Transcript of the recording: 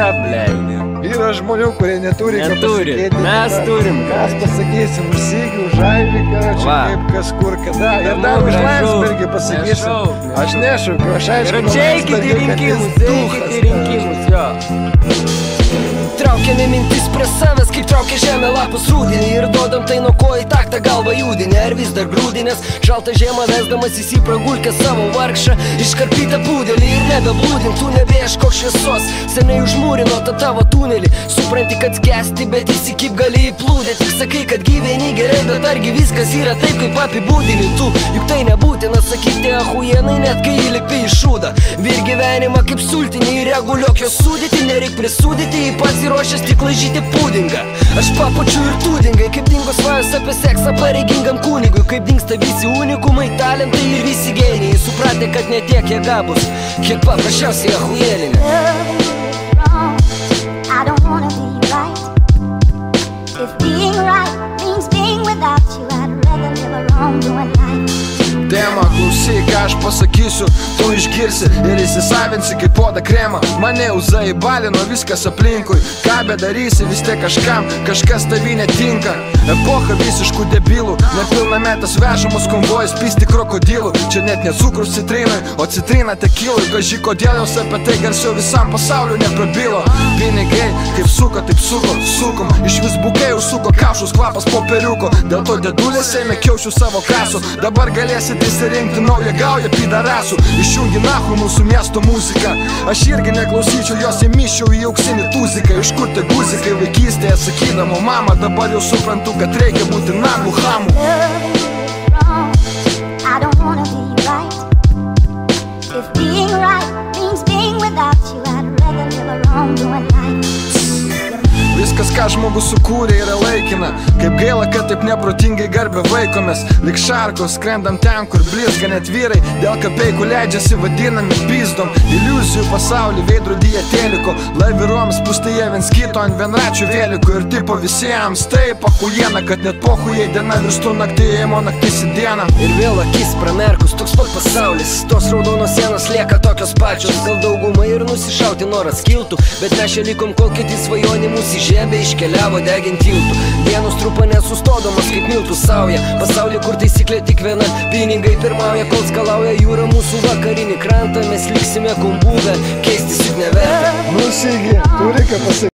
Tiesa, blei. Yra žmonių, kurie neturi ką pasakyti. Mes turim ką. Mes pasakysim už Sigį, už Aivį, čia kaip kas kur kada. Ir dar už Landsbergį pasakysim. Aš nešaukiu, aš aišku. Ir čia eikit į rinkimus, jo. Traukiame mintis prie savęs, kaip traukia žemė lapus rūdinį. Ir duodam tai nuo ko į taktą galvą judinį. Ar vis dar grūdinės, šaltą žiemą vesdamas įsipragulkę savo vargšą iškarpytą pūdelį. Ir nebeblūdint, tu nebeieškok šviesos. Seniai užmūrino tą tavo tunelį. Supranti, kad skęsti, bet įsikip gali įplūdė. Tik sakai, kad gyveni gerai, bet argi viskas yra taip, kaip apibūdini tu. Juk tai nebūtina sakyti ahujenai, net kai įlipi į šūdą. Vir gyvenimą kaip sultinį ir reguliok jo sudėti. Nereik prisūdyti, į pats įrošęs tik laižyti pudingą. Aš papučiu ir tūdingai, kaip dingo svajos apie seksą pareigingam kunigui. Kaip dingsta visi unikumai, talentai ir visi genijai. Supratė, kad ne tiek jie gabus, kiek paprasčiausiai ahujelinė. I don't wanna be right. If being right means being without you, I'd rather live a wrong-doing life. Tema, klausyk, ką aš pasakysiu, tu išgirsi ir įsisavinsi kaip podą kremą. Mane uzaibalino viskas aplinkui. Ką bedarysi, vis tiek kažkam, kažkas tavy netinka. Epocha visiškų debilų, nepilnametas vežamus konvojus pisti krokodilų. Čia net ne cukrus citrinai, o citrina tekilui. Gaži, kodėl jos apie tai garsiau visam pasauliu neprabilo. Pinigai, kaip suko, taip sukom. Iš vis bukai užsuko kaušus kvapas popieriuko. Dėl to dėdulės ėmė kiaušių savo kasų. Dabar galėsit įsirinkti naują gaują pidarasų. Išjungi nahu mūsų miesto muziką. Aš irgi neklausyčiau, jos įmiščiau į auksinį tuziką. Iš kur te guzikai vaikystėje sakydamo mama. Dabar jau suprantu, kad reikia būti nagu hamu. I don't wanna be right. If being right means being without you, I'd rather live a wrong-doing life. Viskas, ką žmogus sukūrė, yra laikina. Kaip gaila, kad taip neprotingai garbę vaikomės. Lik šarkos, skrendam ten, kur blizga net vyrai. Dėl kapeikų leidžiasi vadinami pizdom. Iliuzijų pasaulį veidrodyje teliko. Laiviruoms pūstėje viens kito ant vienračių vėlikų. Ir tipo visiems taip ahujena, kad net pohujai diena virstų naktėjimo naktis į dieną. Ir vėl akis pramerkus, toks pat pasaulis. Tos raudonos sienos lieka tokios pačios. Gal daugumai ir nusišauti noras kiltų, bet mes čia likom, kol kiti svajonė mūsų žemė iškeliavo degint tiltų. Dienos trupa nesustodamas kaip miltų sauja. Pasaulį, kur taisyklė tik viena, pinigai pirmauja, kol skalauja jūra mūsų vakarinį krantą. Mes liksime kumbūvę, keistis juk neverta. Nu, Sigi, tu reikia pasakyti.